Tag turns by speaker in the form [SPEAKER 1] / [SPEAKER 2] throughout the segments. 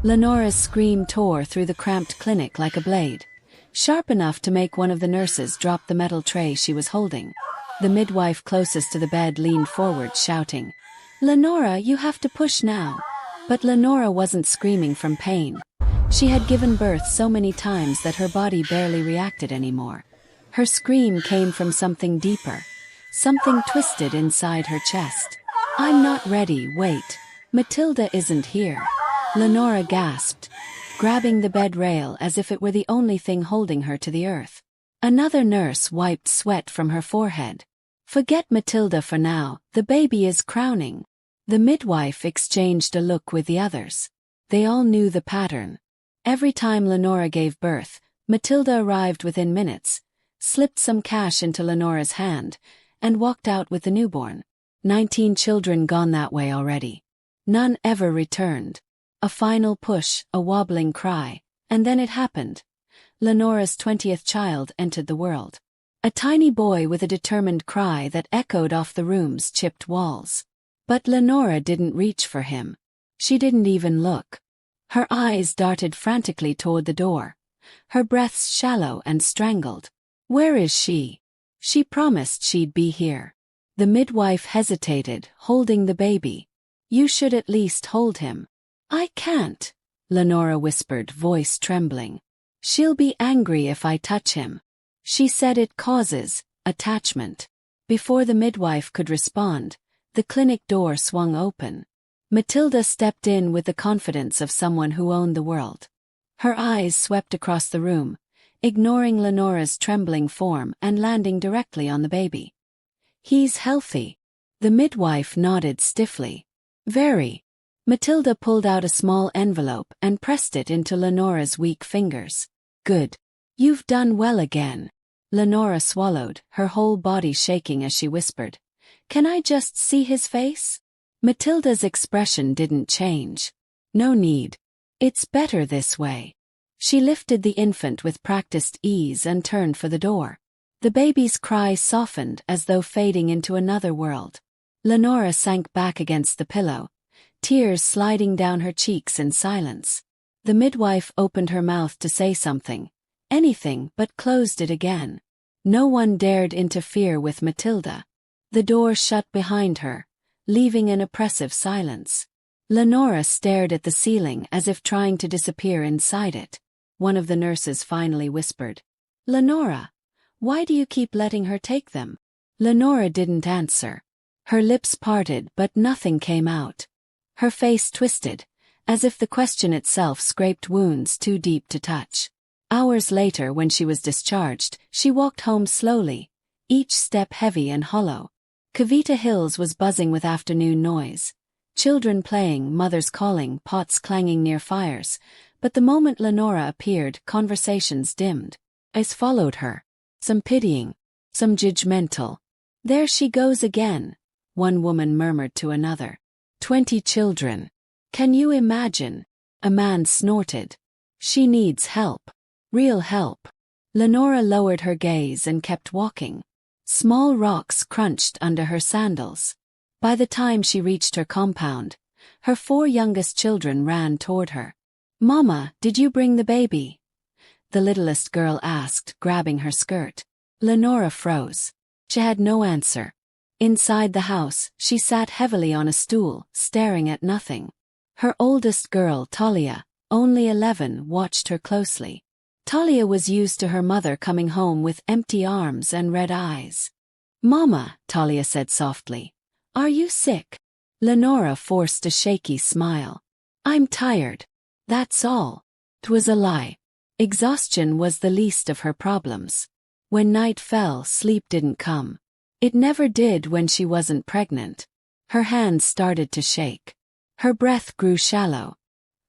[SPEAKER 1] Lenora's scream tore through the cramped clinic like a blade, sharp enough to make one of the nurses drop the metal tray she was holding. The midwife closest to the bed leaned forward, shouting, "Lenora, you have to push now." But Lenora wasn't screaming from pain. She had given birth so many times that her body barely reacted anymore. Her scream came from something deeper, something twisted inside her chest. "I'm not ready, wait. Matilda isn't here." Lenora gasped, grabbing the bed rail as if it were the only thing holding her to the earth. Another nurse wiped sweat from her forehead. "Forget Matilda for now, the baby is crowning." The midwife exchanged a look with the others. They all knew the pattern. Every time Lenora gave birth, Matilda arrived within minutes, slipped some cash into Lenora's hand, and walked out with the newborn. 19 children gone that way already. None ever returned. A final push, a wobbling cry, and then it happened. Lenora's 20th child entered the world. A tiny boy with a determined cry that echoed off the room's chipped walls. But Lenora didn't reach for him. She didn't even look. Her eyes darted frantically toward the door, her breaths shallow and strangled. "Where is she? She promised she'd be here." The midwife hesitated, holding the baby. "You should at least hold him." "I can't," Lenora whispered, voice trembling. "She'll be angry if I touch him. She said it causes attachment." Before the midwife could respond, the clinic door swung open. Matilda stepped in with the confidence of someone who owned the world. Her eyes swept across the room, ignoring Lenora's trembling form and landing directly on the baby. "He's healthy." The midwife nodded stiffly. "Very." Matilda pulled out a small envelope and pressed it into Lenora's weak fingers. "Good. You've done well again." Lenora swallowed, her whole body shaking as she whispered, "Can I just see his face?" Matilda's expression didn't change. "No need. It's better this way." She lifted the infant with practiced ease and turned for the door. The baby's cry softened as though fading into another world. Lenora sank back against the pillow, tears sliding down her cheeks in silence. The midwife opened her mouth to say something, anything, but closed it again. No one dared interfere with Matilda. The door shut behind her, leaving an oppressive silence. Lenora stared at the ceiling as if trying to disappear inside it. One of the nurses finally whispered, "Lenora, why do you keep letting her take them?" Lenora didn't answer. Her lips parted but nothing came out. Her face twisted, as if the question itself scraped wounds too deep to touch. Hours later, when she was discharged, she walked home slowly, each step heavy and hollow. Cavita Hills was buzzing with afternoon noise. Children playing, mothers calling, pots clanging near fires. But the moment Lenora appeared, conversations dimmed. Eyes followed her. Some pitying, some judgmental. "There she goes again," one woman murmured to another. 20 children. Can you imagine? A man snorted. "She needs help. Real help." Lenora lowered her gaze and kept walking. Small rocks crunched under her sandals. By the time she reached her compound, her 4 youngest children ran toward her. "Mama, did you bring the baby?" the littlest girl asked, grabbing her skirt. Lenora froze. She had no answer. Inside the house, she sat heavily on a stool, staring at nothing. Her oldest girl, Talia, only 11, watched her closely. Talia was used to her mother coming home with empty arms and red eyes. "Mama," Talia said softly, "are you sick?" Lenora forced a shaky smile. "I'm tired. That's all." 'Twas a lie. Exhaustion was the least of her problems. When night fell, sleep didn't come. It never did when she wasn't pregnant. Her hands started to shake. Her breath grew shallow.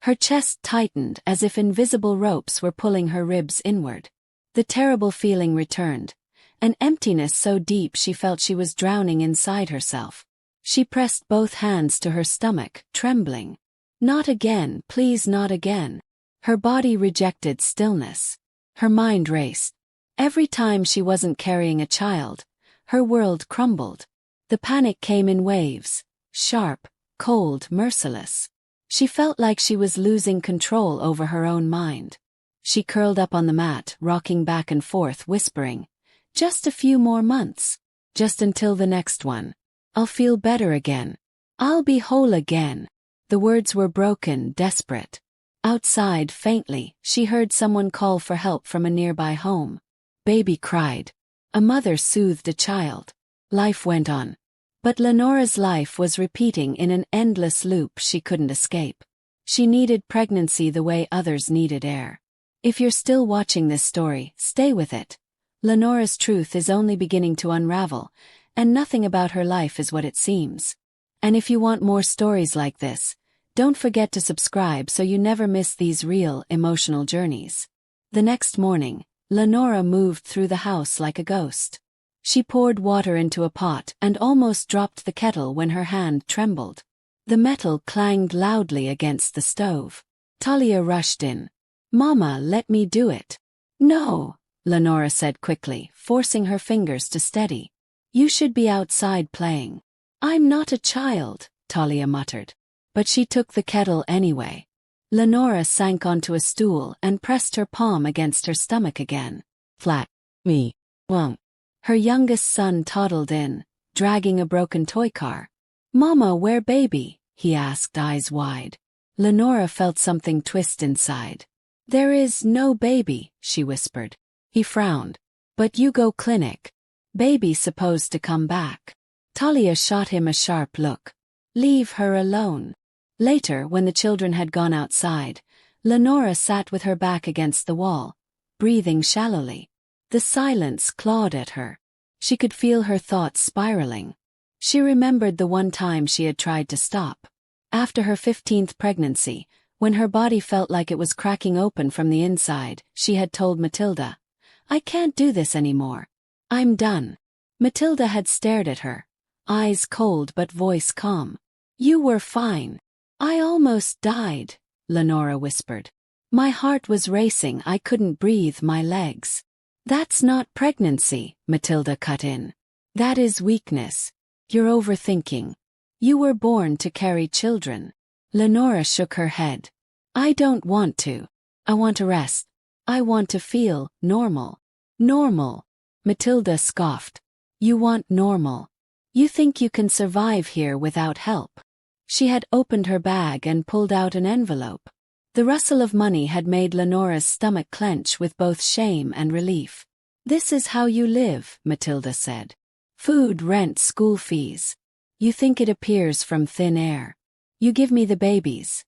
[SPEAKER 1] Her chest tightened as if invisible ropes were pulling her ribs inward. The terrible feeling returned, an emptiness so deep she felt she was drowning inside herself. She pressed both hands to her stomach, trembling. Not again, please, not again. Her body rejected stillness. Her mind raced. Every time she wasn't carrying a child, her world crumbled. The panic came in waves, sharp, cold, merciless. She felt like she was losing control over her own mind. She curled up on the mat, rocking back and forth, whispering, "Just a few more months. Just until the next one. I'll feel better again. I'll be whole again." The words were broken, desperate. Outside, faintly, she heard someone call for help from a nearby home. Baby cried. A mother soothed a child. Life went on. But Lenora's life was repeating in an endless loop she couldn't escape. She needed pregnancy the way others needed air. If you're still watching this story, stay with it. Lenora's truth is only beginning to unravel, and nothing about her life is what it seems. And if you want more stories like this, don't forget to subscribe so you never miss these real, emotional journeys. The next morning, Lenora moved through the house like a ghost. She poured water into a pot and almost dropped the kettle when her hand trembled. The metal clanged loudly against the stove. Talia rushed in. "Mama, let me do it." "No," Lenora said quickly, forcing her fingers to steady. "You should be outside playing." "I'm not a child," Talia muttered. But she took the kettle anyway. Lenora sank onto a stool and pressed her palm against her stomach again. Flat. "Me. Won't." Her youngest son toddled in, dragging a broken toy car. "Mama, where baby?" he asked, eyes wide. Lenora felt something twist inside. "There is no baby," she whispered. He frowned. "But you go clinic. Baby supposed to come back." Talia shot him a sharp look. "Leave her alone." Later, when the children had gone outside, Lenora sat with her back against the wall, breathing shallowly. The silence clawed at her. She could feel her thoughts spiraling. She remembered the one time she had tried to stop. After her 15th pregnancy, when her body felt like it was cracking open from the inside, she had told Matilda, "I can't do this anymore. I'm done." Matilda had stared at her, eyes cold but voice calm. "You were fine." "I almost died," Lenora whispered. "My heart was racing, I couldn't breathe, my legs." "That's not pregnancy," Matilda cut in. "That is weakness. You're overthinking. You were born to carry children." Lenora shook her head. "I don't want to. I want to rest. I want to feel normal." "Normal?" Matilda scoffed. "You want normal. You think you can survive here without help." She had opened her bag and pulled out an envelope. The rustle of money had made Lenora's stomach clench with both shame and relief. "This is how you live," Matilda said. "Food, rent, school fees. You think it appears from thin air. You give me the babies.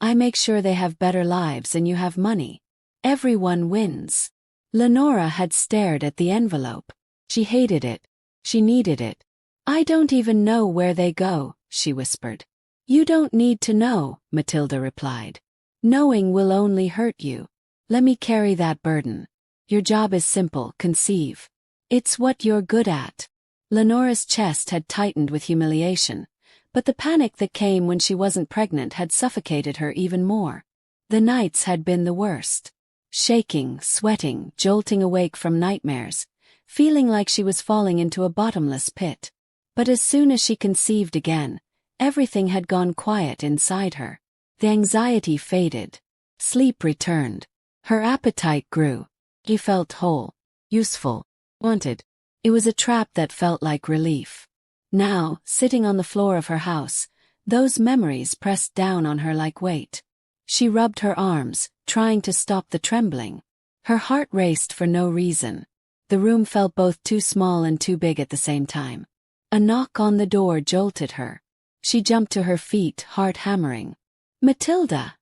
[SPEAKER 1] I make sure they have better lives and you have money. Everyone wins." Lenora had stared at the envelope. She hated it. She needed it. "I don't even know where they go," she whispered. "You don't need to know," Matilda replied. "Knowing will only hurt you. Let me carry that burden. Your job is simple, conceive. It's what you're good at." Lenora's chest had tightened with humiliation, but the panic that came when she wasn't pregnant had suffocated her even more. The nights had been the worst. Shaking, sweating, jolting awake from nightmares, feeling like she was falling into a bottomless pit. But as soon as she conceived again, everything had gone quiet inside her. The anxiety faded. Sleep returned. Her appetite grew. She felt whole, useful, wanted. It was a trap that felt like relief. Now, sitting on the floor of her house, those memories pressed down on her like weight. She rubbed her arms, trying to stop the trembling. Her heart raced for no reason. The room felt both too small and too big at the same time. A knock on the door jolted her. She jumped to her feet, heart hammering. "Matilda,"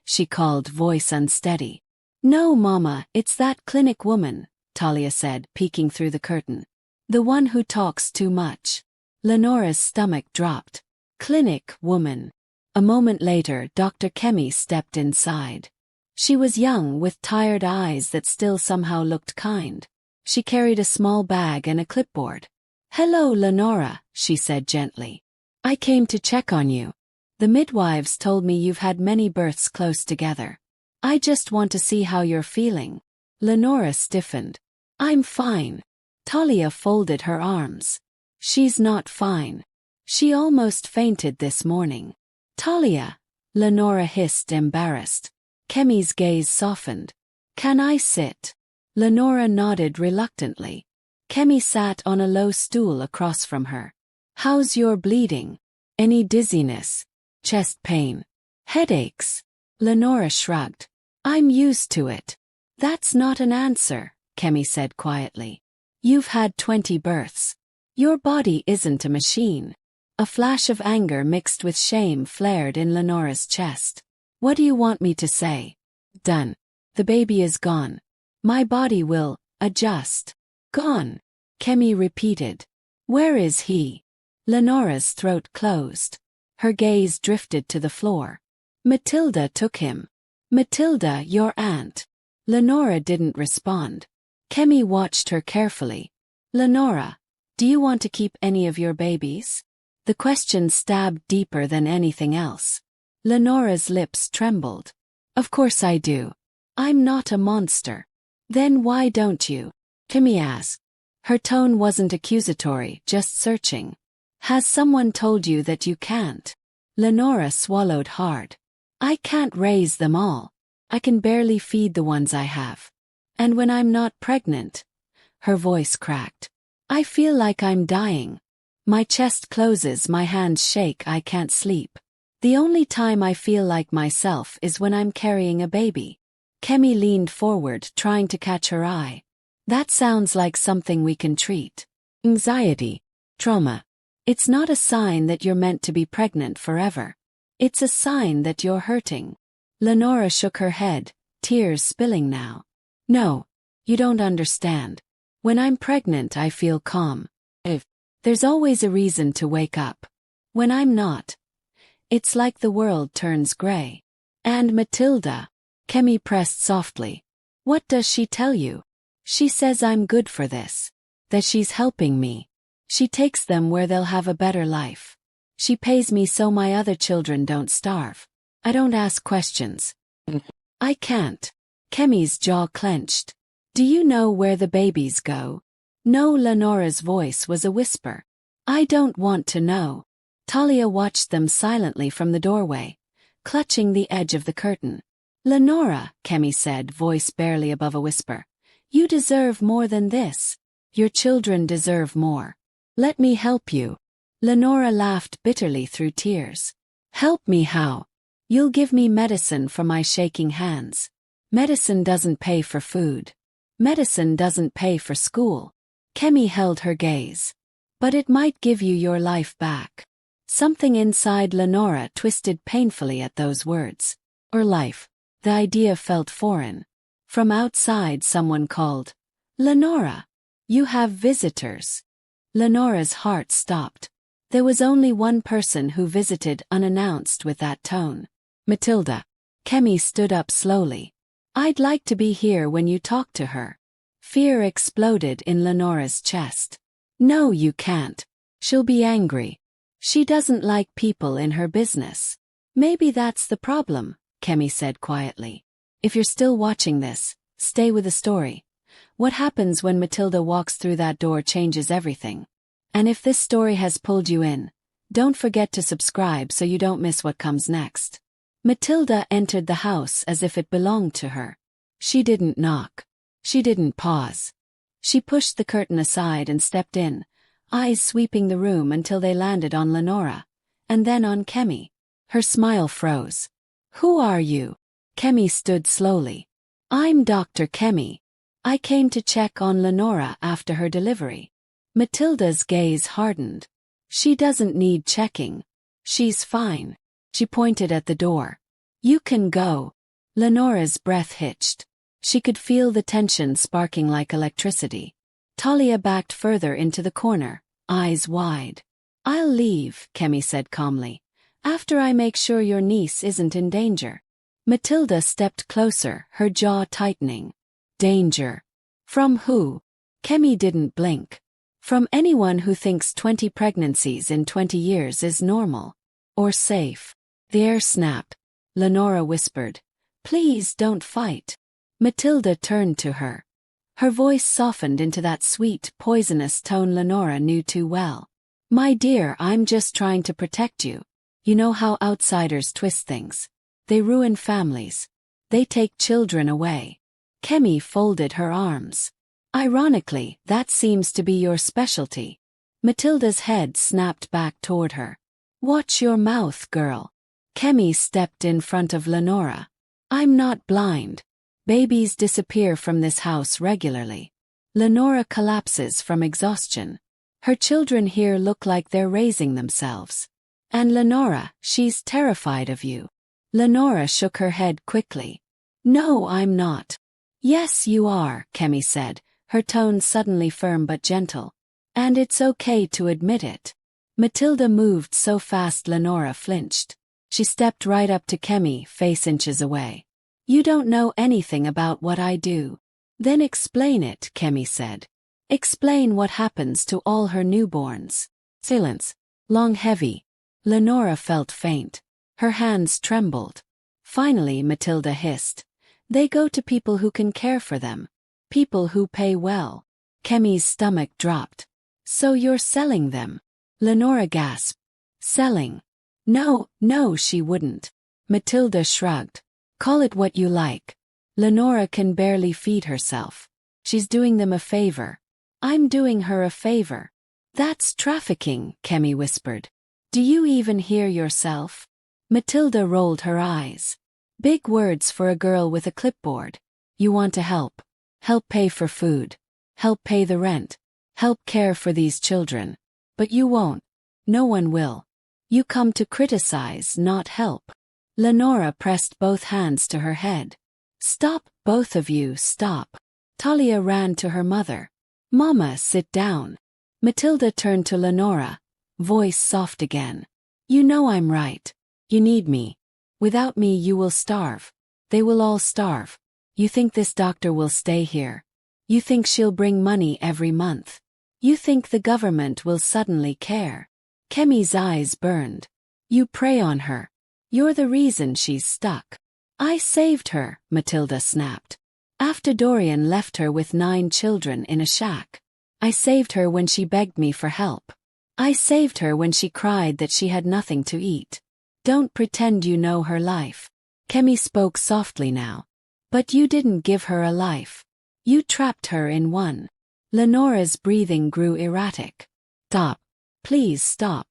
[SPEAKER 1] she called, voice unsteady. "No, Mama, it's that clinic woman," Talia said, peeking through the curtain. "The one who talks too much." Lenora's stomach dropped. Clinic woman. A moment later, Dr. Kemi stepped inside. She was young, with tired eyes that still somehow looked kind. She carried a small bag and a clipboard. "Hello, Lenora," she said gently. "I came to check on you. The midwives told me you've had many births close together. I just want to see how you're feeling." Lenora stiffened. "I'm fine." Talia folded her arms. "She's not fine. She almost fainted this morning." "Talia," Lenora hissed, embarrassed. Kemi's gaze softened. Can I sit? Lenora nodded reluctantly. Kemi sat on a low stool across from her. How's your bleeding? Any dizziness? Chest pain? Headaches? Lenora shrugged. I'm used to it. That's not an answer, Kemi said quietly. You've had 20 births. Your body isn't a machine. A flash of anger mixed with shame flared in Lenora's chest. What do you want me to say? Done. The baby is gone. My body will adjust. Gone. Kemi repeated. Where is he? Lenora's throat closed. Her gaze drifted to the floor. Matilda took him. Matilda, your aunt. Lenora didn't respond. Kemi watched her carefully. Lenora, do you want to keep any of your babies? The question stabbed deeper than anything else. Lenora's lips trembled. Of course I do. I'm not a monster. Then why don't you? Kemi asked. Her tone wasn't accusatory, just searching. Has someone told you that you can't? Lenora swallowed hard. I can't raise them all. I can barely feed the ones I have. And when I'm not pregnant, her voice cracked. I feel like I'm dying. My chest closes, my hands shake, I can't sleep. The only time I feel like myself is when I'm carrying a baby. Kemi leaned forward, trying to catch her eye. That sounds like something we can treat. Anxiety. Trauma. It's not a sign that you're meant to be pregnant forever. It's a sign that you're hurting. Lenora shook her head, tears spilling now. No, you don't understand. When I'm pregnant I feel calm. There's always a reason to wake up. When I'm not, it's like the world turns gray. And Matilda, Kemi pressed softly. What does she tell you? She says I'm good for this. That she's helping me. She takes them where they'll have a better life. She pays me so my other children don't starve. I don't ask questions. I can't. Kemi's jaw clenched. Do you know where the babies go? No, Lenora's voice was a whisper. I don't want to know. Talia watched them silently from the doorway, clutching the edge of the curtain. Lenora, Kemi said, voice barely above a whisper. You deserve more than this. Your children deserve more. Let me help you. Lenora laughed bitterly through tears. Help me how? You'll give me medicine for my shaking hands. Medicine doesn't pay for food. Medicine doesn't pay for school. Kemi held her gaze. But it might give you your life back. Something inside Lenora twisted painfully at those words. Or life. The idea felt foreign. From outside someone called. Lenora. You have visitors. Lenora's heart stopped. There was only one person who visited unannounced with that tone. Matilda. Kemi stood up slowly. I'd like to be here when you talk to her. Fear exploded in Lenora's chest. No, you can't. She'll be angry. She doesn't like people in her business. Maybe that's the problem, Kemi said quietly. If you're still watching this, stay with the story. What happens when Matilda walks through that door changes everything. And if this story has pulled you in, don't forget to subscribe so you don't miss what comes next. Matilda entered the house as if it belonged to her. She didn't knock. She didn't pause. She pushed the curtain aside and stepped in, eyes sweeping the room until they landed on Lenora, and then on Kemi. Her smile froze. Who are you? Kemi stood slowly. I'm Dr. Kemi. I came to check on Lenora after her delivery. Matilda's gaze hardened. She doesn't need checking. She's fine. She pointed at the door. You can go. Lenora's breath hitched. She could feel the tension sparking like electricity. Talia backed further into the corner, eyes wide. I'll leave, Kemi said calmly, after I make sure your niece isn't in danger. Matilda stepped closer, her jaw tightening. Danger. From who? Kemi didn't blink. From anyone who thinks 20 pregnancies in 20 years is normal. Or safe. The air snapped. Lenora whispered. Please don't fight. Matilda turned to her. Her voice softened into that sweet, poisonous tone Lenora knew too well. My dear, I'm just trying to protect you. You know how outsiders twist things. They ruin families. They take children away. Kemi folded her arms. Ironically, that seems to be your specialty. Matilda's head snapped back toward her. Watch your mouth, girl. Kemi stepped in front of Lenora. I'm not blind. Babies disappear from this house regularly. Lenora collapses from exhaustion. Her children here look like they're raising themselves. And Lenora, she's terrified of you. Lenora shook her head quickly. No, I'm not. Yes, you are, Kemi said, her tone suddenly firm but gentle. And it's okay to admit it. Matilda moved so fast Lenora flinched. She stepped right up to Kemi, face inches away. You don't know anything about what I do. Then explain it, Kemi said. Explain what happens to all her newborns. Silence. Long heavy. Lenora felt faint. Her hands trembled. Finally Matilda hissed. They go to people who can care for them. People who pay well. Kemi's stomach dropped. So you're selling them? Lenora gasped. Selling? No, she wouldn't. Matilda shrugged. Call it what you like. Lenora can barely feed herself. She's doing them a favor. I'm doing her a favor. That's trafficking, Kemi whispered. Do you even hear yourself? Matilda rolled her eyes. Big words for a girl with a clipboard. You want to help. Help pay for food. Help pay the rent. Help care for these children. But you won't. No one will. You come to criticize, not help. Lenora pressed both hands to her head. Stop, both of you, stop. Talia ran to her mother. Mama, sit down. Matilda turned to Lenora, voice soft again. You know I'm right. You need me. Without me you will starve. They will all starve. You think this doctor will stay here? You think she'll bring money every month? You think the government will suddenly care? Kemi's eyes burned. You prey on her. You're the reason she's stuck. I saved her, Matilda snapped. After Dorian left her with 9 children in a shack. I saved her when she begged me for help. I saved her when she cried that she had nothing to eat. Don't pretend you know her life. Kemi spoke softly now. But you didn't give her a life. You trapped her in one. Lenora's breathing grew erratic. Stop. Please stop.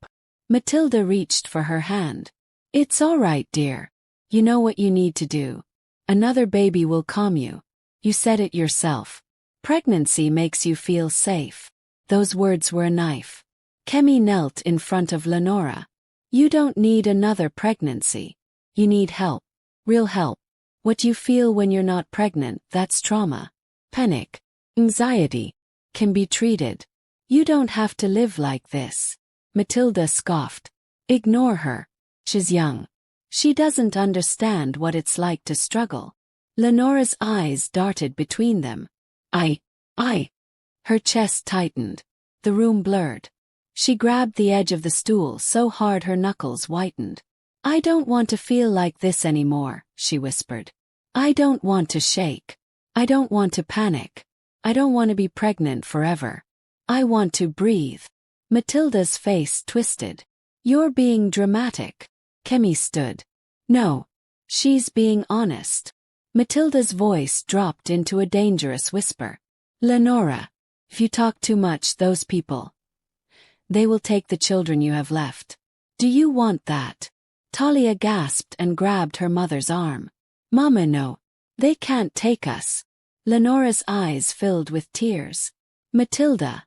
[SPEAKER 1] Matilda reached for her hand. It's all right, dear. You know what you need to do. Another baby will calm you. You said it yourself. Pregnancy makes you feel safe. Those words were a knife. Kemi knelt in front of Lenora. You don't need another pregnancy. You need help. Real help. What you feel when you're not pregnant, that's trauma. Panic. Anxiety. Can be treated. You don't have to live like this. Matilda scoffed. Ignore her. She's young. She doesn't understand what it's like to struggle. Lenora's eyes darted between them. I. Her chest tightened. The room blurred. She grabbed the edge of the stool so hard her knuckles whitened. I don't want to feel like this anymore, she whispered. I don't want to shake. I don't want to panic. I don't want to be pregnant forever. I want to breathe. Matilda's face twisted. You're being dramatic. Kemi stood. No. She's being honest. Matilda's voice dropped into a dangerous whisper. Lenora, if you talk too much, those people, they will take the children you have left. Do you want that? Talia gasped and grabbed her mother's arm. Mama, no. They can't take us. Lenora's eyes filled with tears. Matilda,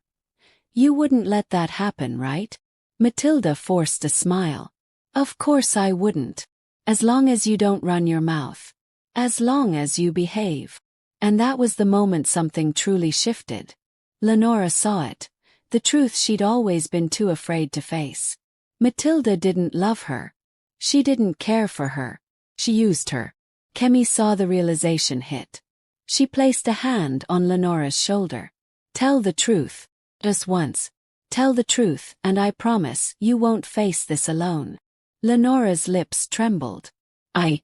[SPEAKER 1] you wouldn't let that happen, right? Matilda forced a smile. Of course I wouldn't. As long as you don't run your mouth. As long as you behave. And that was the moment something truly shifted. Lenora saw it. The truth she'd always been too afraid to face. Matilda didn't love her. She didn't care for her. She used her. Kemi saw the realization hit. She placed a hand on Lenora's shoulder. Tell the truth. Just once. Tell the truth, and I promise you won't face this alone. Lenora's lips trembled. I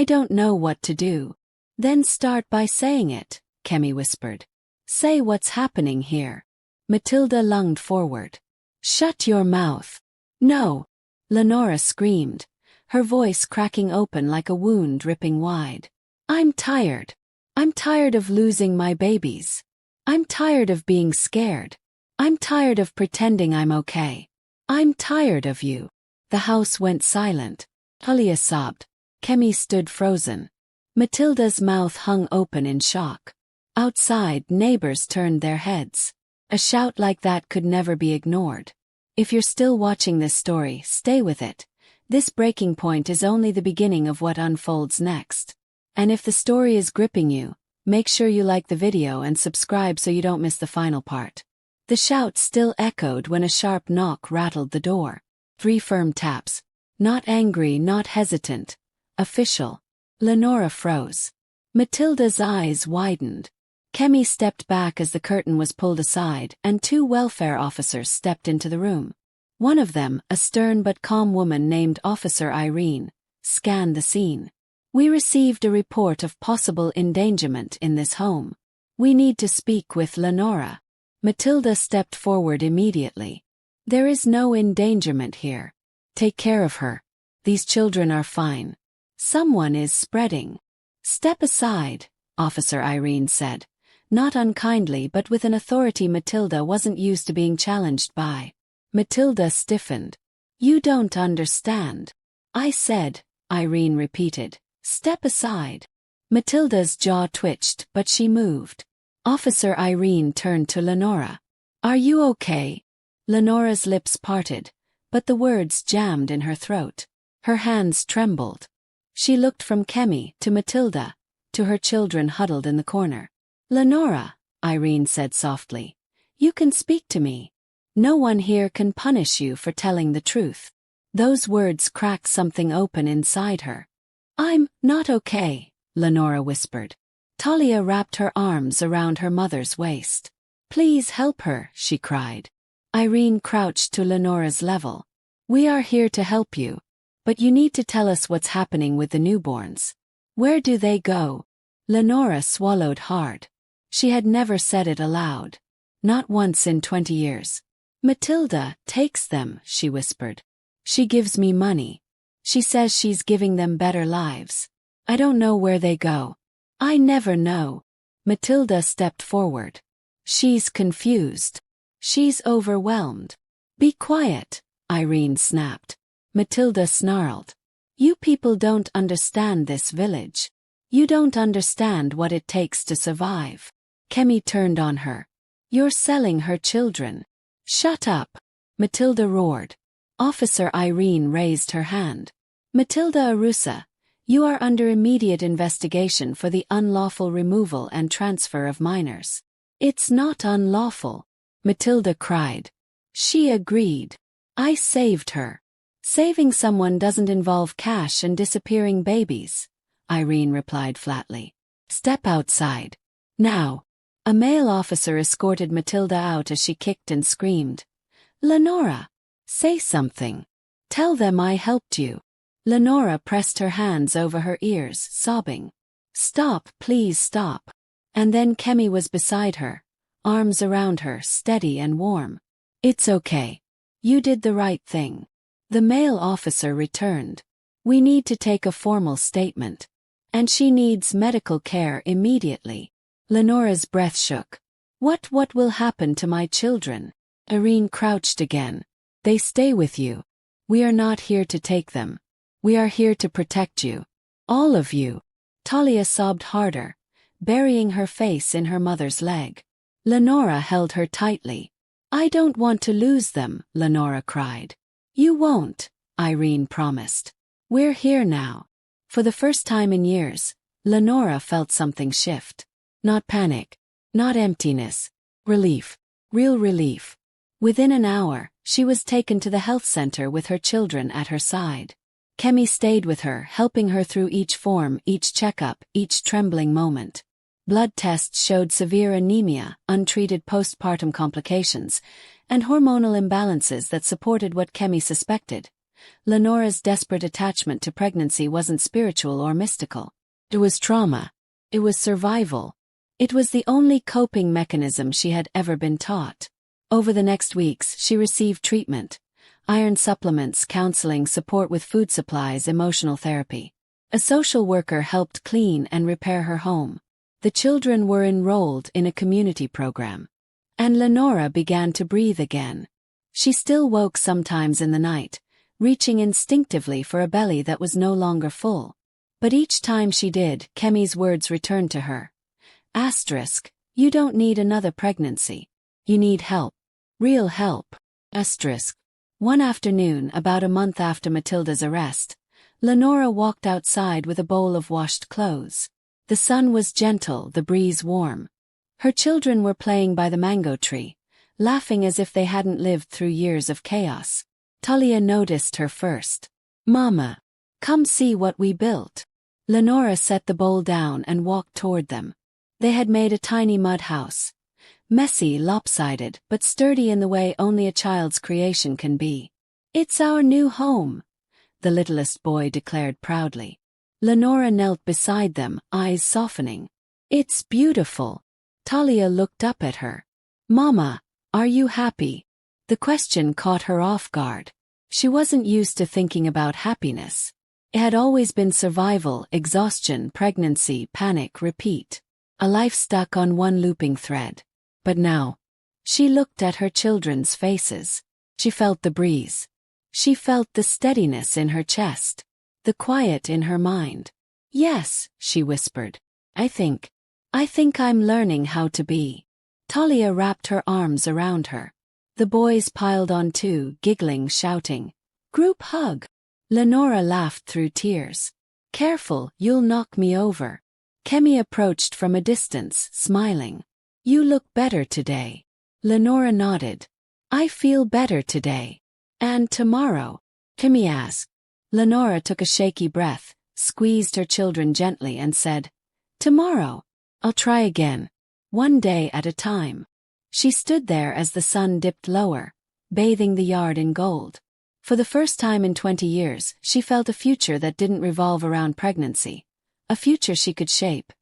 [SPEAKER 1] don't know what to do. Then start by saying it, Kemi whispered. Say what's happening here. Matilda lunged forward. Shut your mouth. No. Lenora screamed, her voice cracking open like a wound ripping wide. I'm tired. I'm tired of losing my babies. I'm tired of being scared. I'm tired of pretending I'm okay. I'm tired of you. The house went silent. Talia sobbed. Kemi stood frozen. Matilda's mouth hung open in shock. Outside, neighbors turned their heads. A shout like that could never be ignored. If you're still watching this story, stay with it. This breaking point is only the beginning of what unfolds next. And if the story is gripping you, make sure you like the video and subscribe so you don't miss the final part. The shout still echoed when a sharp knock rattled the door. 3 firm taps. Not angry, not hesitant. Official. Lenora froze. Matilda's eyes widened. Kemi stepped back as the curtain was pulled aside and 2 welfare officers stepped into the room. One of them, a stern but calm woman named Officer Irene, scanned the scene. We received a report of possible endangerment in this home. We need to speak with Lenora. Matilda stepped forward immediately. There is no endangerment here. Take care of her. These children are fine. Someone is spreading. Step aside, Officer Irene said, not unkindly but with an authority Matilda wasn't used to being challenged by. Matilda stiffened. You don't understand. I said, Irene repeated, step aside. Matilda's jaw twitched, but she moved. Officer Irene turned to Lenora. Are you okay? Lenora's lips parted, but the words jammed in her throat. Her hands trembled. She looked from Kemi to Matilda, to her children huddled in the corner. Lenora, Irene said softly, you can speak to me. No one here can punish you for telling the truth. Those words cracked something open inside her. I'm not okay, Lenora whispered. Talia wrapped her arms around her mother's waist. Please help her, she cried. Irene crouched to Lenora's level. We are here to help you. But you need to tell us what's happening with the newborns. Where do they go? Lenora swallowed hard. She had never said it aloud. Not once in 20 years. Matilda takes them, she whispered. She gives me money. She says she's giving them better lives. I don't know where they go. I never know. Matilda stepped forward. She's confused. She's overwhelmed. Be quiet, Irene snapped. Matilda snarled. You people don't understand this village. You don't understand what it takes to survive. Kemi turned on her. You're selling her children. Shut up, Matilda roared. Officer Irene raised her hand. Matilda Arusa, you are under immediate investigation for the unlawful removal and transfer of minors. It's not unlawful, Matilda cried. She agreed. I saved her. Saving someone doesn't involve cash and disappearing babies, Irene replied flatly. Step outside. Now. A male officer escorted Matilda out as she kicked and screamed. Lenora, say something. Tell them I helped you. Lenora pressed her hands over her ears, sobbing. Stop, please stop. And then Kemi was beside her, arms around her, steady and warm. It's okay. You did the right thing. The male officer returned. We need to take a formal statement. And she needs medical care immediately. Lenora's breath shook. What will happen to my children? Irene crouched again. They stay with you. We are not here to take them. We are here to protect you. All of you. Talia sobbed harder, burying her face in her mother's leg. Lenora held her tightly. I don't want to lose them, Lenora cried. You won't, Irene promised. We're here now. For the first time in years, Lenora felt something shift. Not panic. Not emptiness. Relief. Real relief. Within an hour, she was taken to the health center with her children at her side. Kemi stayed with her, helping her through each form, each checkup, each trembling moment. Blood tests showed severe anemia, untreated postpartum complications, and hormonal imbalances that supported what Kemi suspected. Lenora's desperate attachment to pregnancy wasn't spiritual or mystical. It was trauma. It was survival. It was the only coping mechanism she had ever been taught. Over the next weeks, she received treatment. iron supplements, counseling, support with food supplies, emotional therapy. A social worker helped clean and repair her home. The children were enrolled in a community program. And Lenora began to breathe again. She still woke sometimes in the night, reaching instinctively for a belly that was no longer full. But each time she did, Kemi's words returned to her. Asterisk, you don't need another pregnancy. You need help. Real help. Asterisk. One afternoon, about a month after Matilda's arrest, Lenora walked outside with a bowl of washed clothes. The sun was gentle, the breeze warm. Her children were playing by the mango tree, laughing as if they hadn't lived through years of chaos. Talia noticed her first. Mama, come see what we built. Lenora set the bowl down and walked toward them. They had made a tiny mud house. Messy, lopsided, but sturdy in the way only a child's creation can be. It's our new home, the littlest boy declared proudly. Lenora knelt beside them, eyes softening. It's beautiful. Talia looked up at her. Mama, are you happy? The question caught her off guard. She wasn't used to thinking about happiness. It had always been survival, exhaustion, pregnancy, panic, repeat. A life stuck on one looping thread. But now, she looked at her children's faces. She felt the breeze. She felt the steadiness in her chest. The quiet in her mind. Yes, she whispered. I think I'm learning how to be. Talia wrapped her arms around her. The boys piled on too, giggling, shouting. Group hug. Lenora laughed through tears. Careful, you'll knock me over. Kemi approached from a distance, smiling. You look better today. Lenora nodded. I feel better today. And tomorrow? Kemi asked. Lenora took a shaky breath, squeezed her children gently and said, Tomorrow. I'll try again. One day at a time. She stood there as the sun dipped lower, bathing the yard in gold. For the first time in 20 years, she felt a future that didn't revolve around pregnancy. A future she could shape.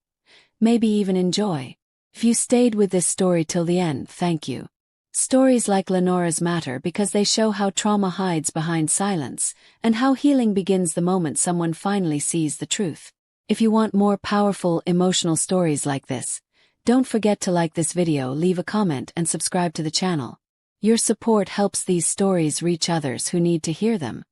[SPEAKER 1] Maybe even enjoy. If you stayed with this story till the end, thank you. Stories like Lenora's matter because they show how trauma hides behind silence, and how healing begins the moment someone finally sees the truth. If you want more powerful, emotional stories like this, don't forget to like this video, leave a comment and subscribe to the channel. Your support helps these stories reach others who need to hear them.